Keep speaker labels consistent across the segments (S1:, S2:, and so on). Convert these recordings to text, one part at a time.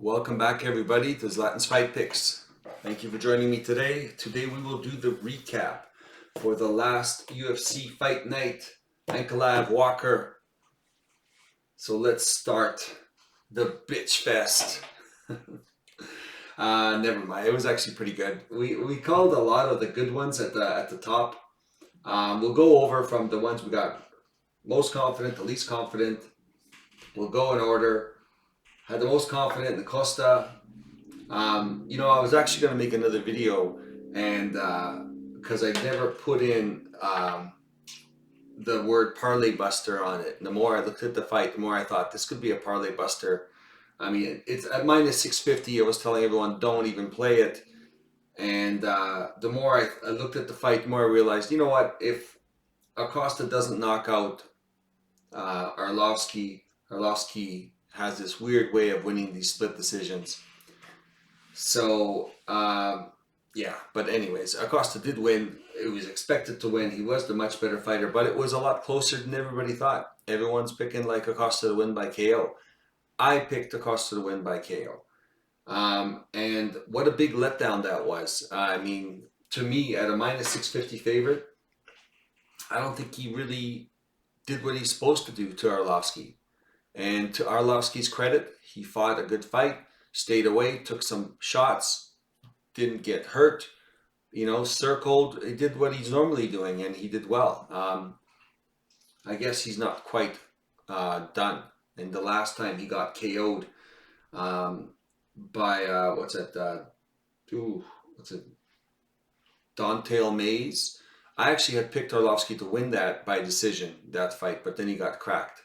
S1: Welcome back, everybody, to Zlatan's Fight Picks. Thank you for joining me today. Today we will do the recap for the last UFC fight night, Ankalaev Walker. So let's start the bitch fest. Never mind. It was actually pretty good. We called a lot of the good ones at the top. We'll go over from the ones we got most confident to least confident. We'll go in order. Had the most confident in the Costa. I was actually going to make another video, and because I never put in the word parlay buster on it. And the more I looked at the fight, the more I thought this could be a parlay buster. I mean, it's at minus 650. I was telling everyone, don't even play it. And the more I looked at the fight, the more I realized, you know what? If Acosta doesn't knock out Arlovsky has this weird way of winning these split decisions. So, yeah. But anyways, Acosta did win. It was expected to win. He was the much better fighter, but it was a lot closer than everybody thought. Everyone's picking like Acosta to win by KO. I picked Acosta to win by KO. And what a big letdown that was. I mean, to me, at a minus 650 favorite, I don't think he really did what he's supposed to do to Arlovsky. And to Arlovsky's credit, he fought a good fight, stayed away, took some shots, didn't get hurt, circled. He did what he's normally doing, and he did well. I guess he's not quite done. And the last time he got KO'd by, Don'Tale Mays. I actually had picked Arlovsky to win that by decision, that fight, but then he got cracked.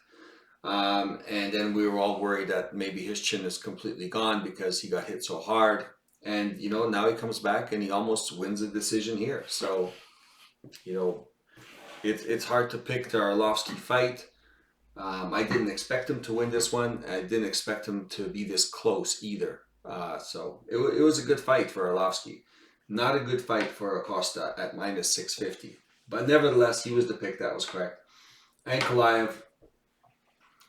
S1: And then we were all worried that maybe his chin is completely gone because he got hit so hard. And, now he comes back and he almost wins a decision here. So, it's hard to pick the Arlovsky fight. I didn't expect him to win this one. I didn't expect him to be this close either. So it was a good fight for Arlovsky. Not a good fight for Acosta at minus 650. But nevertheless, he was the pick that was correct. Ankalaev,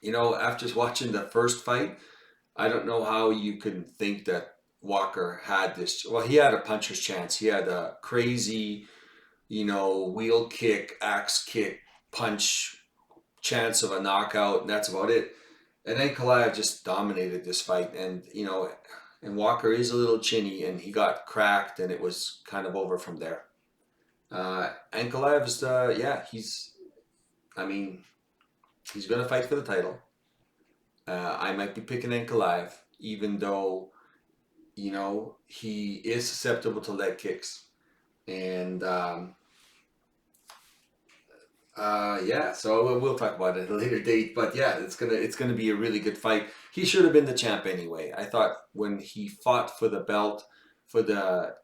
S1: after watching the first fight, I don't know how you can think that Walker had this. Well, he had a puncher's chance. He had a crazy, wheel kick, axe kick, punch chance of a knockout, and that's about it. And Ankalaev just dominated this fight. And, and Walker is a little chinny, and he got cracked, and it was kind of over from there. Ankalaev's, he's going to fight for the title. I might be picking Ankalaev, even though, he is susceptible to leg kicks. And, so we'll talk about it at a later date. But yeah, it's gonna be a really good fight. He should have been the champ anyway. I thought when he fought for the belt, for the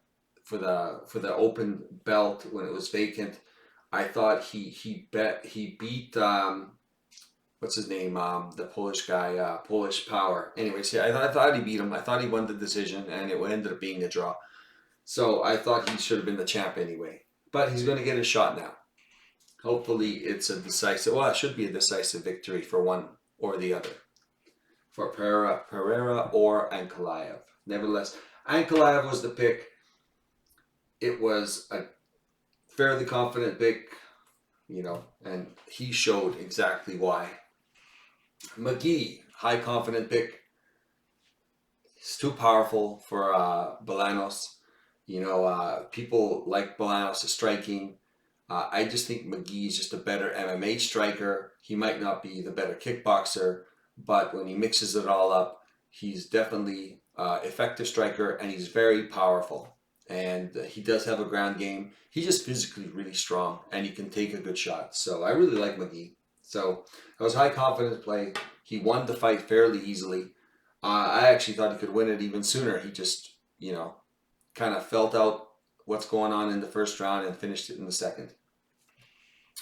S1: open belt when it was vacant, I thought he beat what's his name, the Polish guy, Polish Power. Anyways, yeah, I thought he beat him. I thought he won the decision, and it ended up being a draw. So I thought he should have been the champ anyway. But he's going to get a shot now. Hopefully it's a decisive, it should be a decisive victory for one or the other. For Pereira or Ankalaev. Nevertheless, Ankalaev was the pick. It was a fairly confident pick, and he showed exactly why. McGee, high confident pick. He's too powerful for Bolanos. People like Bolanos' striking. I just think McGee is just a better MMA striker. He might not be the better kickboxer, but when he mixes it all up, he's definitely effective striker, and he's very powerful. And he does have a ground game. He's just physically really strong, and he can take a good shot. So I really like McGee. So that was high confidence play. He won the fight fairly easily. I actually thought he could win it even sooner. He just, kind of felt out what's going on in the first round and finished it in the second.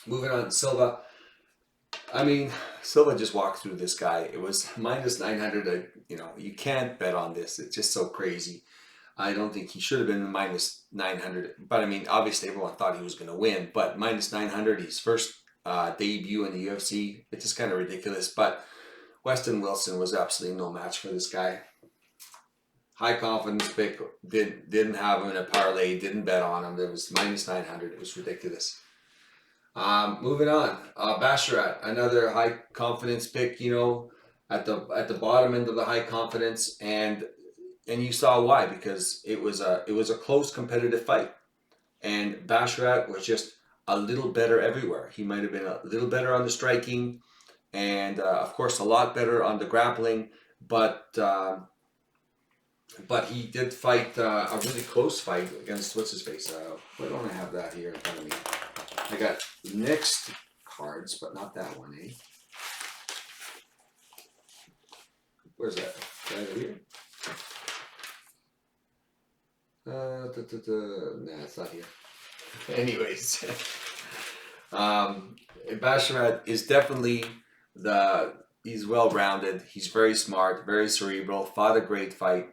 S1: Moving on to Silva. Silva just walked through this guy. It was minus 900. You can't bet on this. It's just so crazy. I don't think he should have been minus 900. But obviously everyone thought he was going to win. But minus 900, his first debut in the UFC. It's just kind of ridiculous. But Weston Wilson was absolutely no match for this guy. high confidence pick. Didn't have him in a parlay. Didn't bet on him. There was minus 900. It was ridiculous. Moving on. Basharat, another high confidence pick. You know, at the bottom end of the high confidence, and you saw why, because it was a close competitive fight, and Basharat was just a little better everywhere. He might have been a little better on the striking, and of course a lot better on the grappling, but he did fight a really close fight against what's his face. Why don't I have that here in front of me? I got next cards, but not that one, eh? Where's that? Right here? Nah, it's not here. Anyways, Basharat is definitely he's well-rounded. He's very smart, very cerebral, fought a great fight.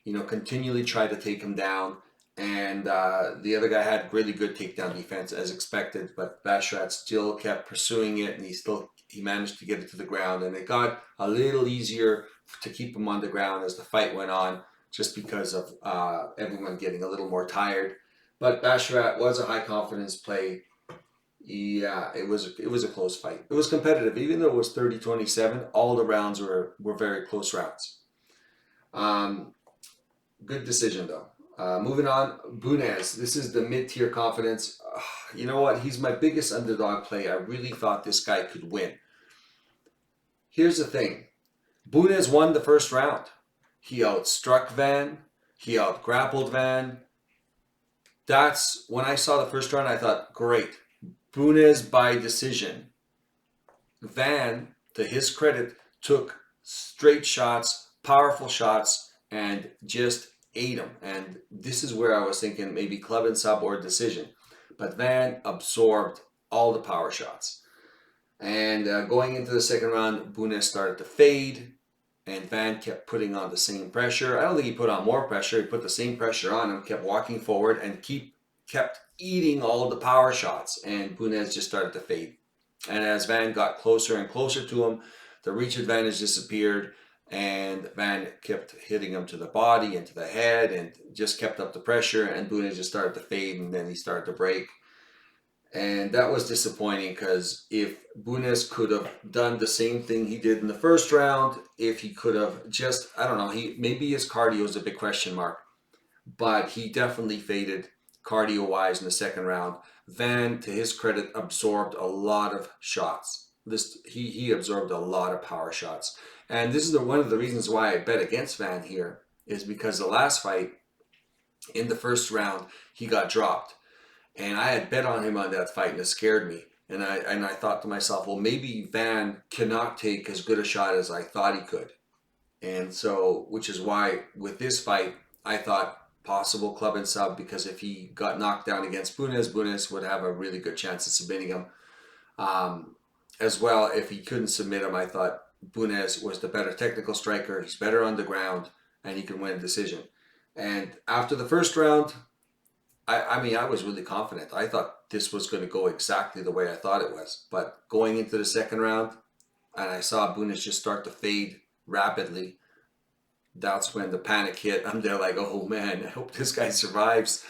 S1: You know, continually tried to take him down. And the other guy had really good takedown defense as expected, but Basharat still kept pursuing it, and he managed to get it to the ground, and it got a little easier to keep him on the ground as the fight went on, just because of everyone getting a little more tired. But Basharat was a high confidence play. Yeah, it was a close fight. It was competitive, even though it was 30-27. All the rounds were very close rounds. Good decision though. Moving on, Bunez. This is the mid-tier confidence. You know what? He's my biggest underdog play. I really thought this guy could win. Here's the thing. Bunez won the first round. He outstruck Van. He outgrappled Van. That's when I saw the first round, I thought, great. Bunez by decision. Van, to his credit, took straight shots, powerful shots, and just ate him. And this is where I was thinking maybe club and sub or decision. But Van absorbed all the power shots. And going into the second round, Bunez started to fade. And Van kept putting on the same pressure. I don't think he put on more pressure. He put the same pressure on him, kept walking forward, and kept eating all the power shots. And Bunez just started to fade. And as Van got closer and closer to him, the reach advantage disappeared. And Van kept hitting him to the body and to the head and just kept up the pressure. And Bunez just started to fade, and then he started to break. And that was disappointing, because if Bunez could have done the same thing he did in the first round, if he could have just, I don't know, maybe his cardio is a big question mark, but he definitely faded cardio-wise in the second round. Van, to his credit, absorbed a lot of shots. He absorbed a lot of power shots. And this is one of the reasons why I bet against Van here, is because the last fight, in the first round, he got dropped. And I had bet on him on that fight, and it scared me. And I thought to myself, well, maybe Van cannot take as good a shot as I thought he could. And so, which is why with this fight, I thought possible club and sub, because if he got knocked down against Bunez would have a really good chance of submitting him. As well, if he couldn't submit him, I thought Bunez was the better technical striker. He's better on the ground, and he can win a decision. And after the first round, I mean, I was really confident. I thought this was going to go exactly the way I thought it was. But going into the second round, and I saw Bunez just start to fade rapidly, that's when the panic hit. I'm there like, oh man, I hope this guy survives.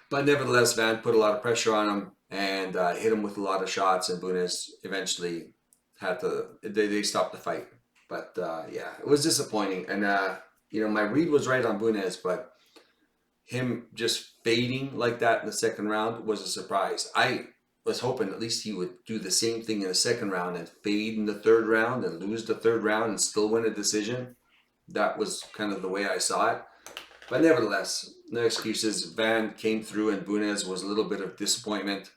S1: But nevertheless, Van put a lot of pressure on him and hit him with a lot of shots, and Bunez eventually they stopped the fight. But yeah, it was disappointing. And, my read was right on Bunez, but him just fading like that in the second round was a surprise. I was hoping at least he would do the same thing in the second round and fade in the third round and lose the third round and still win a decision. That was kind of the way I saw it. But nevertheless, no excuses. Van came through, and Bunez was a little bit of disappointment.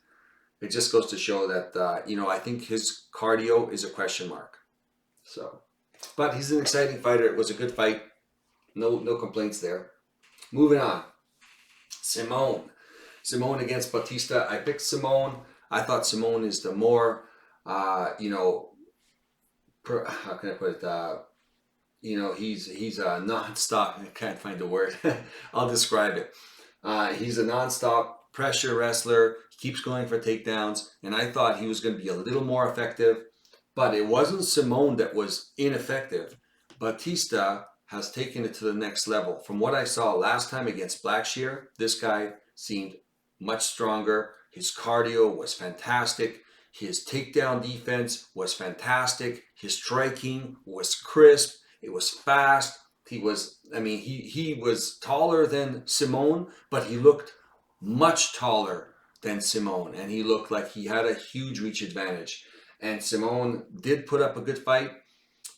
S1: It just goes to show that, I think his cardio is a question mark. So, but he's an exciting fighter. It was a good fight. No complaints there. Moving on. Simone against Bautista. I picked Simone. I thought Simone is the more, how can I put it? He's a non-stop. I can't find the word. I'll describe it. He's a non-stop pressure wrestler. He keeps going for takedowns, and I thought he was going to be a little more effective, but it wasn't Simone that was ineffective. Bautista has taken it to the next level. From what I saw last time against Blackshear, this guy seemed much stronger. His cardio was fantastic. His takedown defense was fantastic. His striking was crisp. It was fast. He was taller than Simone, but he looked much taller than Simone, and he looked like he had a huge reach advantage. And Simone did put up a good fight.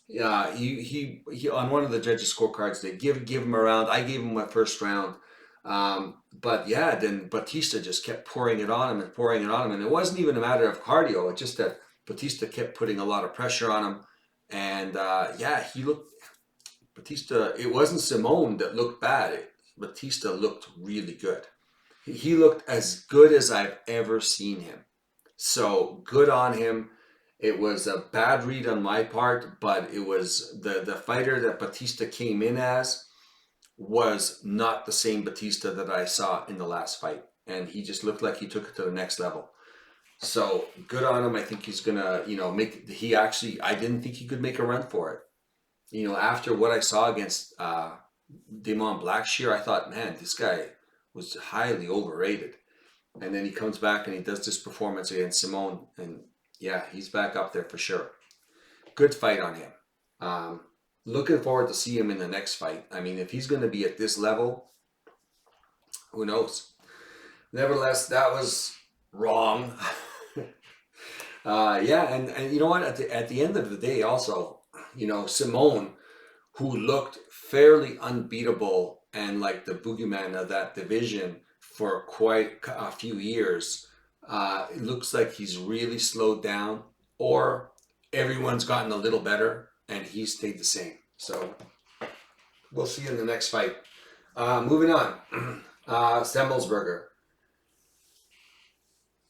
S1: He on one of the judges' scorecards they give him a round. I gave him my first round, but yeah, then Batista just kept pouring it on him and pouring it on him, and it wasn't even a matter of cardio. It's just that Batista kept putting a lot of pressure on him, and he looked Batista. It wasn't Simone that looked bad. Batista looked really good. He looked as good as I've ever seen him. So good on him. It was a bad read on my part, but it was the fighter that Batista came in as was not the same Batista that I saw in the last fight. And he just looked like he took it to the next level. So good on him. I think he's gonna, I didn't think he could make a run for it. After what I saw against Damon Blackshear, I thought, man, this guy was highly overrated. And then he comes back and he does this performance against Simone, and yeah, he's back up there for sure. Good fight on him. Looking forward to see him in the next fight. I mean, if he's going to be at this level, who knows? Nevertheless, that was wrong. And you know what? At the end of the day, also, Simone, who looked fairly unbeatable and like the boogeyman of that division for quite a few years, it looks like he's really slowed down, or everyone's gotten a little better and he stayed the same. So we'll see in the next fight. Moving on, Semmelsberger.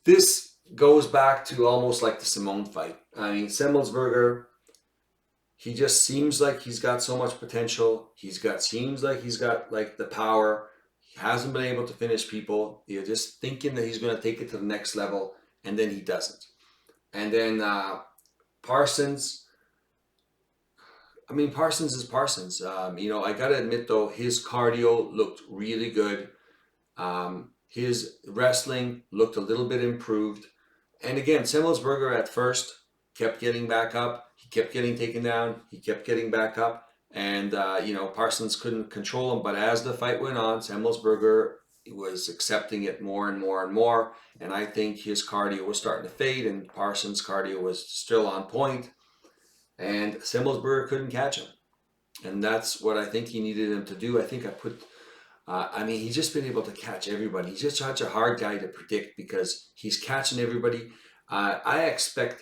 S1: This goes back to almost like the Simone fight. I mean, Semmelsberger, he just seems like he's got so much potential. Seems like he's got like the power. He hasn't been able to finish people. You're just thinking that he's going to take it to the next level, and then he doesn't. And then Parsons. I mean, Parsons is Parsons. I got to admit, though, his cardio looked really good. His wrestling looked a little bit improved. And again, Semmelsberger at first kept getting back up. He kept getting taken down. He kept getting back up. And, Parsons couldn't control him. But as the fight went on, Semmelsberger was accepting it more and more and more. And I think his cardio was starting to fade, and Parsons' cardio was still on point. And Semmelsberger couldn't catch him. And that's what I think he needed him to do. I think he's just been able to catch everybody. He's just such a hard guy to predict because he's catching everybody. I expected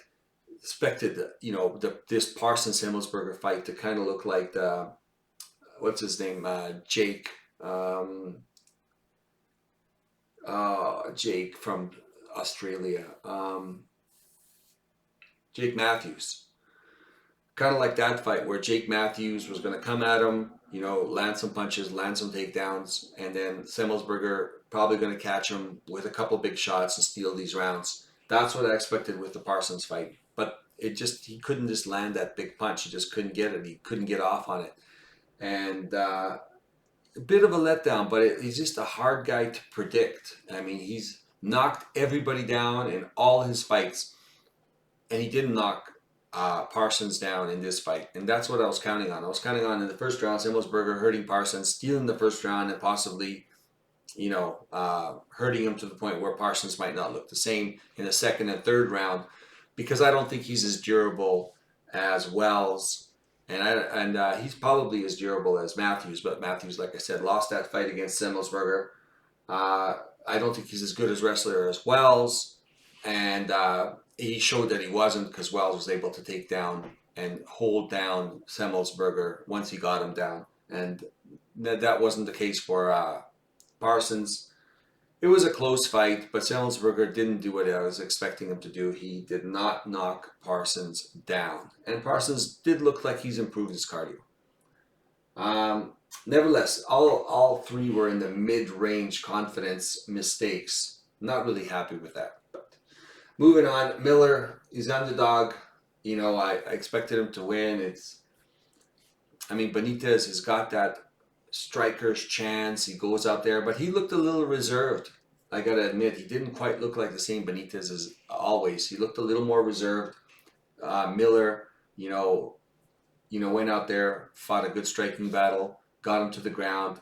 S1: this Parsons Semmelsberger fight to kind of look like what's his name, Jake from Australia, Jake Matthews. Kind of like that fight where Jake Matthews was going to come at him, land some punches, land some takedowns, and then Semmelsberger probably going to catch him with a couple big shots and steal these rounds. That's what I expected with the Parsons fight. But he couldn't just land that big punch. He just couldn't get it. He couldn't get off on it. And a bit of a letdown, but he's just a hard guy to predict. I mean, he's knocked everybody down in all his fights, and he didn't knock Parsons down in this fight. And that's what I was counting on. I was counting on in the first round, Semmelsberger hurting Parsons, stealing the first round, and possibly hurting him to the point where Parsons might not look the same in the second and third round, because I don't think he's as durable as Wells, and he's probably as durable as Matthews. But Matthews, like I said, lost that fight against Semmelsberger. I don't think he's as good as wrestler as Wells, and he showed that he wasn't, because Wells was able to take down and hold down Semmelsberger once he got him down, and that wasn't the case for Parsons. It was a close fight, but Semmelsberger didn't do what I was expecting him to do. He did not knock Parsons down. And Parsons did look like he's improved his cardio. Nevertheless, all three were in the mid-range confidence mistakes. Not really happy with that. But moving on, Miller, he's underdog. I expected him to win. I mean, Benitez has got that striker's chance. He goes out there, but he looked a little reserved. I gotta admit, he didn't quite look like the same Benitez as always. He looked a little more reserved. Miller, you know, went out there, fought a good striking battle, got him to the ground.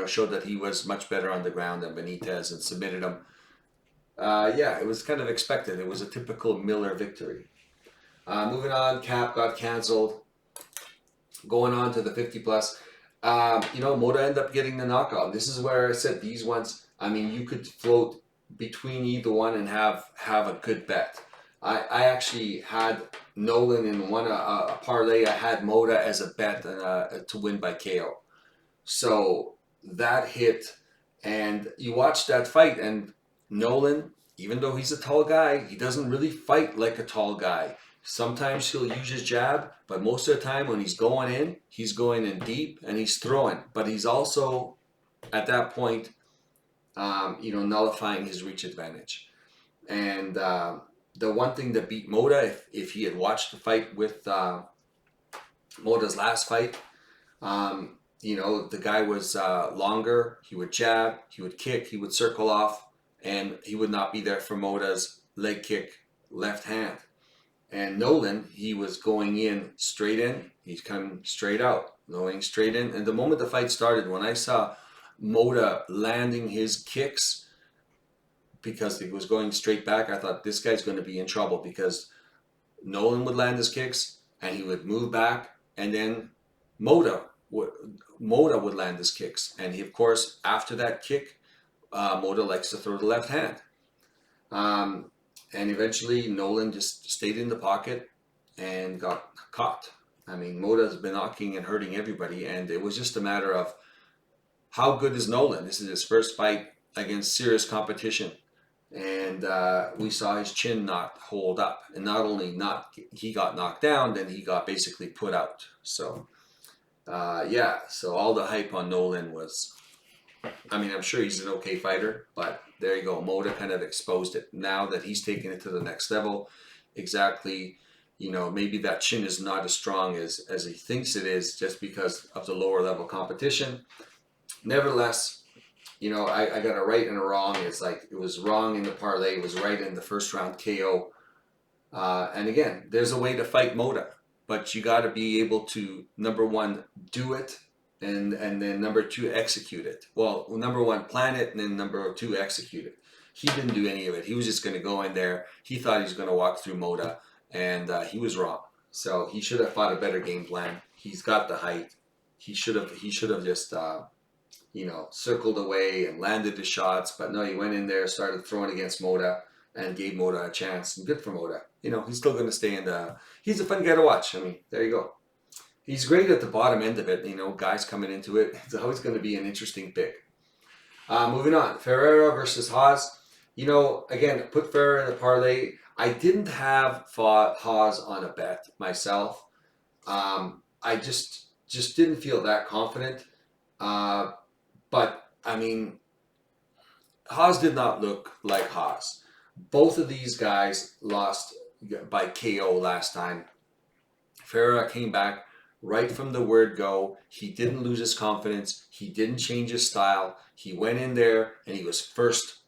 S1: Showed that he was much better on the ground than Benitez and submitted him. Yeah, it was kind of expected. It was a typical Miller victory. Moving on, Cap got canceled. Going on to the 50 plus. Moda ended up getting the knockout. This is where I said these ones, I mean, you could float between either one and have a good bet. I actually had Nolan in a parlay. I had Moda as a bet to win by KO. So that hit, and you watch that fight, and Nolan, even though he's a tall guy, he doesn't really fight like a tall guy. Sometimes he'll use his jab, but most of the time when he's going in deep and he's throwing. But he's also, at that point, nullifying his reach advantage. And the one thing that beat Moda, if he had watched the fight with Moda's last fight, the guy was longer. He would jab, he would kick, he would circle off, and he would not be there for Moda's leg kick left hand. And Nolan, he was going in straight in. He's coming straight out, going straight in. And the moment the fight started, when I saw Moda landing his kicks, because he was going straight back, I thought this guy's going to be in trouble, because Nolan would land his kicks and he would move back, and then Moda would land his kicks. And he, of course, after that kick, Moda likes to throw the left hand. And eventually Nolan just stayed in the pocket and got caught. I mean, Moda's been knocking and hurting everybody, and it was just a matter of how good is Nolan. This is his first fight against serious competition. And we saw his chin not hold up. And not only he got knocked down, then he got basically put out. So, so all the hype on Nolan was, I mean, I'm sure he's an okay fighter, but there you go. Moda kind of exposed it. Now that he's taken it to the next level, exactly, maybe that chin is not as strong as he thinks it is, just because of the lower level competition. Nevertheless, I got a right and a wrong. It's like it was wrong in the parlay. It was right in the first round KO. And again, there's a way to fight Moda, but you got to be able to, number one, do it. And then number two, execute it. Well, number one, plan it, and then number two, execute it. He didn't do any of it. He was just going to go in there. He thought he was going to walk through Moda, and he was wrong. So he should have fought a better game plan. He's got the height. He should have just circled away and landed the shots. But no, he went in there, started throwing against Moda, and gave Moda a chance. And good for Moda. He's still going to stay in the. He's a fun guy to watch. I mean, there you go. He's great at the bottom end of it. Guys coming into it. It's always going to be an interesting pick. Moving on. Ferreira versus Haas. Again, put Ferreira in the parlay. I didn't have Haas on a bet myself. I just didn't feel that confident. But, I mean, Haas did not look like Haas. Both of these guys lost by KO last time. Ferreira came back right from the word go. He didn't lose his confidence. He didn't change his style. He went in there and he was first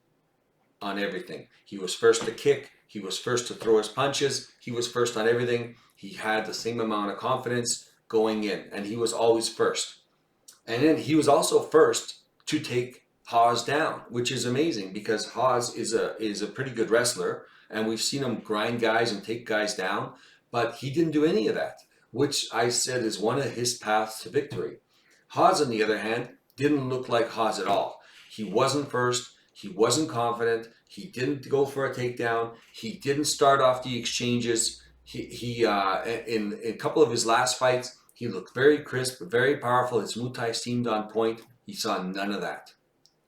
S1: on everything. He was first to kick. He was first to throw his punches. He was first on everything. He had the same amount of confidence going in, and he was always first. And then he was also first to take Haas down, which is amazing, because Haas is a pretty good wrestler, and we've seen him grind guys and take guys down, but he didn't do any of that, which I said is one of his paths to victory. Haas, on the other hand, didn't look like Haas at all. He wasn't first. He wasn't confident. He didn't go for a takedown. He didn't start off the exchanges. He in a couple of his last fights, he looked very crisp, very powerful. His Muay Thai seemed on point. He saw none of that.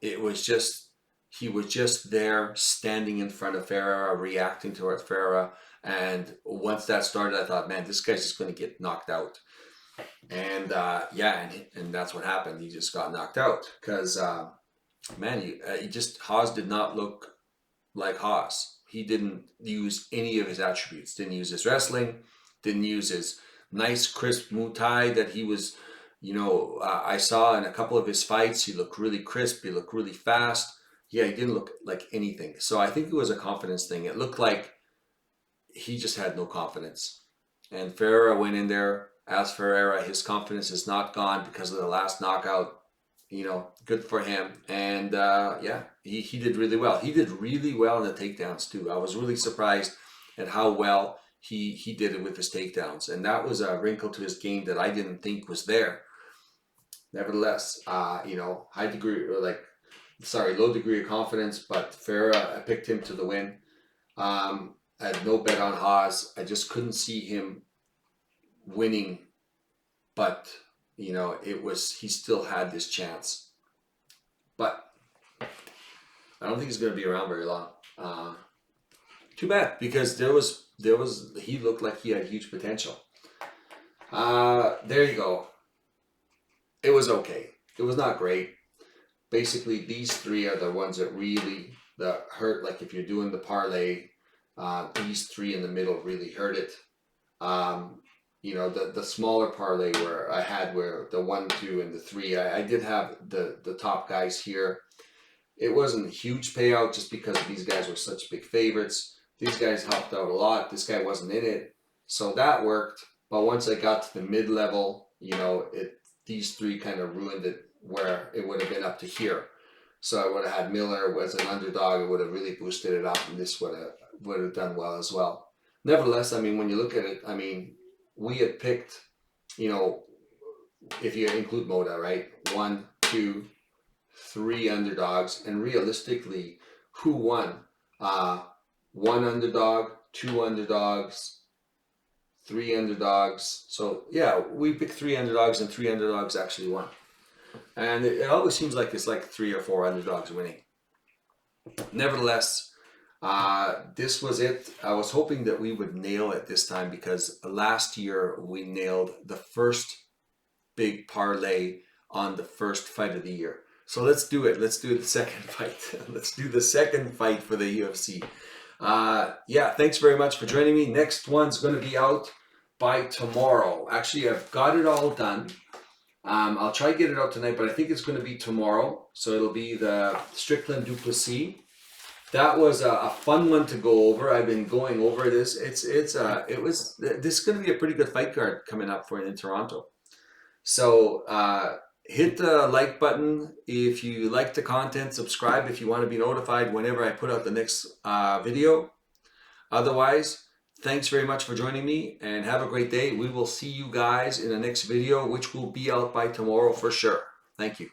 S1: It was just, he was just there standing in front of Ferreira, reacting to Ferreira. And once that started, I thought, man, this guy's just going to get knocked out. And and that's what happened. He just got knocked out because, Haas did not look like Haas. He didn't use any of his attributes. Didn't use his wrestling. Didn't use his nice, crisp Muay Thai that he was I saw in a couple of his fights, he looked really crisp. He looked really fast. Yeah, he didn't look like anything. So I think it was a confidence thing. It looked like he just had no confidence. And Ferreira went in there. As Ferreira, his confidence is not gone because of the last knockout. Good for him. And yeah, he did really well. He did really well in the takedowns too. I was really surprised at how well he did it with his takedowns. And that was a wrinkle to his game that I didn't think was there. Nevertheless, low degree of confidence, but Ferreira, I picked him to the win. I had no bet on Haas. I just couldn't see him winning, but he still had this chance. But I don't think he's going to be around very long. Too bad, because he looked like he had huge potential. There you go. It was okay. It was not great. Basically, these three are the ones that really hurt. Like if you're doing the parlay, these three in the middle really hurt it. The smaller parlay where I had where the 1, 2, and the 3, I did have the top guys here. It wasn't a huge payout just because these guys were such big favorites. These guys helped out a lot. This guy wasn't in it, so that worked. But once I got to the mid-level, these three kind of ruined it, where it would have been up to here. So I would have had Miller as an underdog. It would have really boosted it up, and this would have done well as well. Nevertheless, when you look at it, we had picked, if you include Moda, right? 1, 2, 3 underdogs, and realistically, who won? 1 underdog, 2 underdogs, 3 underdogs. So yeah, we picked 3 underdogs, and 3 underdogs actually won. And it always seems like it's like 3 or 4 underdogs winning. Nevertheless, this was it. I was hoping that we would nail it this time, because last year we nailed the first big parlay on the first fight of the year. So let's do it. Let's do the second fight. Let's do the second fight for the UFC. Yeah, thanks very much for joining me. Next one's going to be out by tomorrow. Actually, I've got it all done. I'll try to get it out tonight, but I think it's going to be tomorrow. So it'll be the Strickland Duplessis. That was a fun one to go over. I've been going over this. This is going to be a pretty good fight card coming up for in Toronto. So hit the like button if you like the content. Subscribe if you want to be notified whenever I put out the next video. Otherwise, thanks very much for joining me, and have a great day. We will see you guys in the next video, which will be out by tomorrow for sure. Thank you.